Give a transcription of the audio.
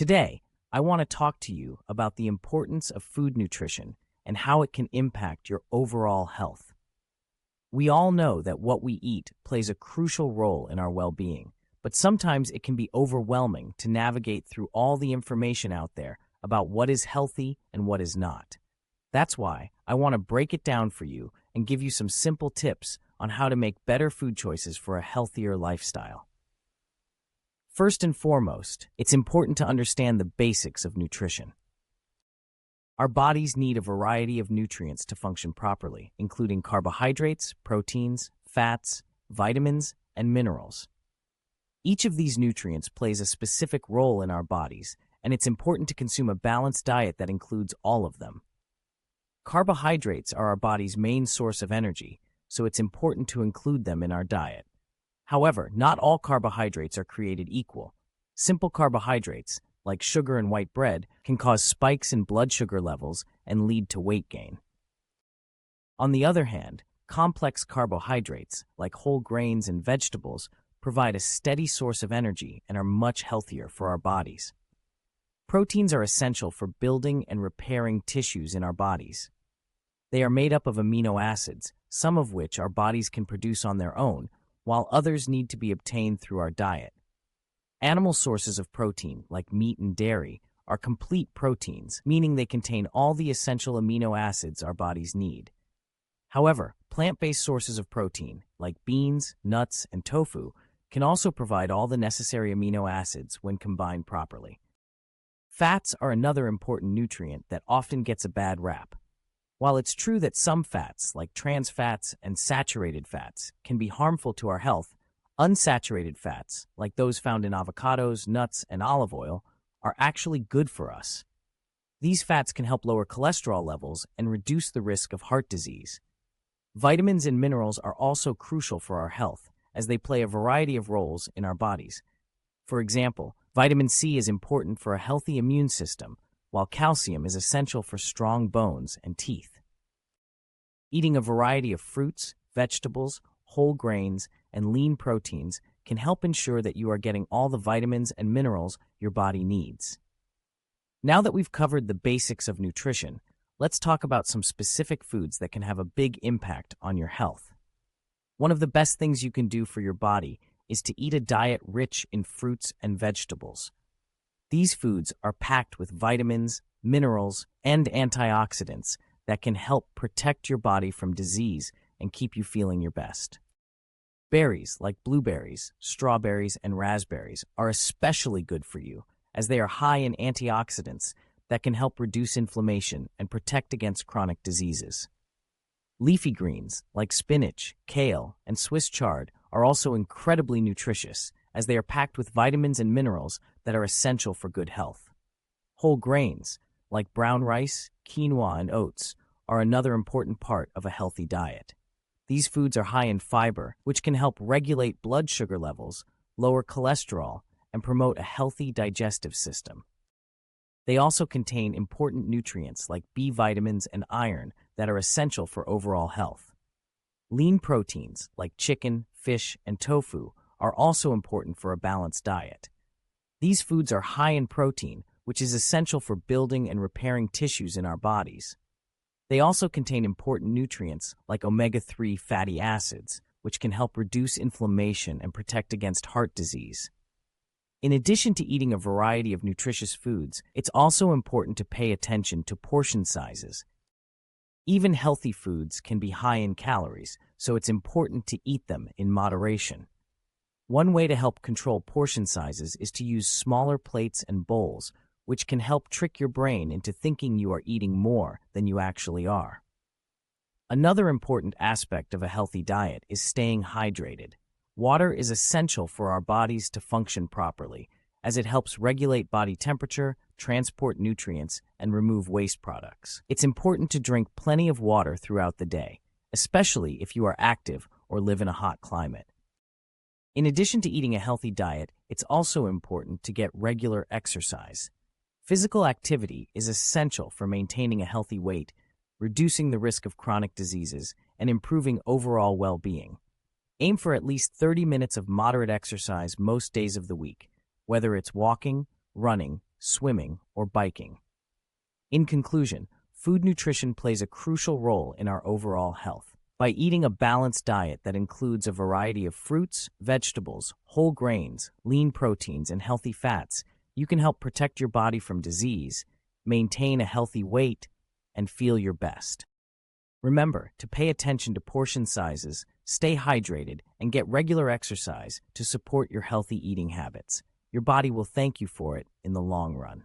Today, I want to talk to you about the importance of food nutrition and how it can impact your overall health. We all know that what we eat plays a crucial role in our well-being, but sometimes it can be overwhelming to navigate through all the information out there about what is healthy and what is not. That's why I want to break it down for you and give you some simple tips on how to make better food choices for a healthier lifestyle. First and foremost, it's important to understand the basics of nutrition. Our bodies need a variety of nutrients to function properly, including carbohydrates, proteins, fats, vitamins, and minerals. Each of these nutrients plays a specific role in our bodies, and it's important to consume a balanced diet that includes all of them. Carbohydrates are our body's main source of energy, so it's important to include them in our diet. However, not all carbohydrates are created equal. Simple carbohydrates, like sugar and white bread, can cause spikes in blood sugar levels and lead to weight gain. On the other hand, complex carbohydrates, like whole grains and vegetables, provide a steady source of energy and are much healthier for our bodies. Proteins are essential for building and repairing tissues in our bodies. They are made up of amino acids, some of which our bodies can produce on their own, while others need to be obtained through our diet. Animal sources of protein, like meat and dairy, are complete proteins, meaning they contain all the essential amino acids our bodies need. However, plant-based sources of protein, like beans, nuts, and tofu, can also provide all the necessary amino acids when combined properly. Fats are another important nutrient that often gets a bad rap. While it's true that some fats, like trans fats and saturated fats, can be harmful to our health, unsaturated fats, like those found in avocados, nuts, and olive oil, are actually good for us. These fats can help lower cholesterol levels and reduce the risk of heart disease. Vitamins and minerals are also crucial for our health, as they play a variety of roles in our bodies. For example, vitamin C is important for a healthy immune system, while calcium is essential for strong bones and teeth. Eating a variety of fruits, vegetables, whole grains, and lean proteins can help ensure that you are getting all the vitamins and minerals your body needs. Now that we've covered the basics of nutrition, let's talk about some specific foods that can have a big impact on your health. One of the best things you can do for your body is to eat a diet rich in fruits and vegetables. These foods are packed with vitamins, minerals, and antioxidants that can help protect your body from disease and keep you feeling your best. Berries like blueberries, strawberries, and raspberries are especially good for you, as they are high in antioxidants that can help reduce inflammation and protect against chronic diseases. Leafy greens like spinach, kale, and Swiss chard are also incredibly nutritious, as they are packed with vitamins and minerals that are essential for good health. Whole grains, like brown rice, quinoa, and oats, are another important part of a healthy diet. These foods are high in fiber, which can help regulate blood sugar levels, lower cholesterol, and promote a healthy digestive system. They also contain important nutrients like B vitamins and iron that are essential for overall health. Lean proteins, like chicken, fish, and tofu, are also important for a balanced diet. These foods are high in protein, which is essential for building and repairing tissues in our bodies. They also contain important nutrients like omega-3 fatty acids, which can help reduce inflammation and protect against heart disease. In addition to eating a variety of nutritious foods, it's also important to pay attention to portion sizes. Even healthy foods can be high in calories, so it's important to eat them in moderation. One way to help control portion sizes is to use smaller plates and bowls, which can help trick your brain into thinking you are eating more than you actually are. Another important aspect of a healthy diet is staying hydrated. Water is essential for our bodies to function properly, as it helps regulate body temperature, transport nutrients, and remove waste products. It's important to drink plenty of water throughout the day, especially if you are active or live in a hot climate. In addition to eating a healthy diet, it's also important to get regular exercise. Physical activity is essential for maintaining a healthy weight, reducing the risk of chronic diseases, and improving overall well-being. Aim for at least 30 minutes of moderate exercise most days of the week, whether it's walking, running, swimming, or biking. In conclusion, food nutrition plays a crucial role in our overall health. By eating a balanced diet that includes a variety of fruits, vegetables, whole grains, lean proteins, and healthy fats, you can help protect your body from disease, maintain a healthy weight, and feel your best. Remember to pay attention to portion sizes, stay hydrated, and get regular exercise to support your healthy eating habits. Your body will thank you for it in the long run.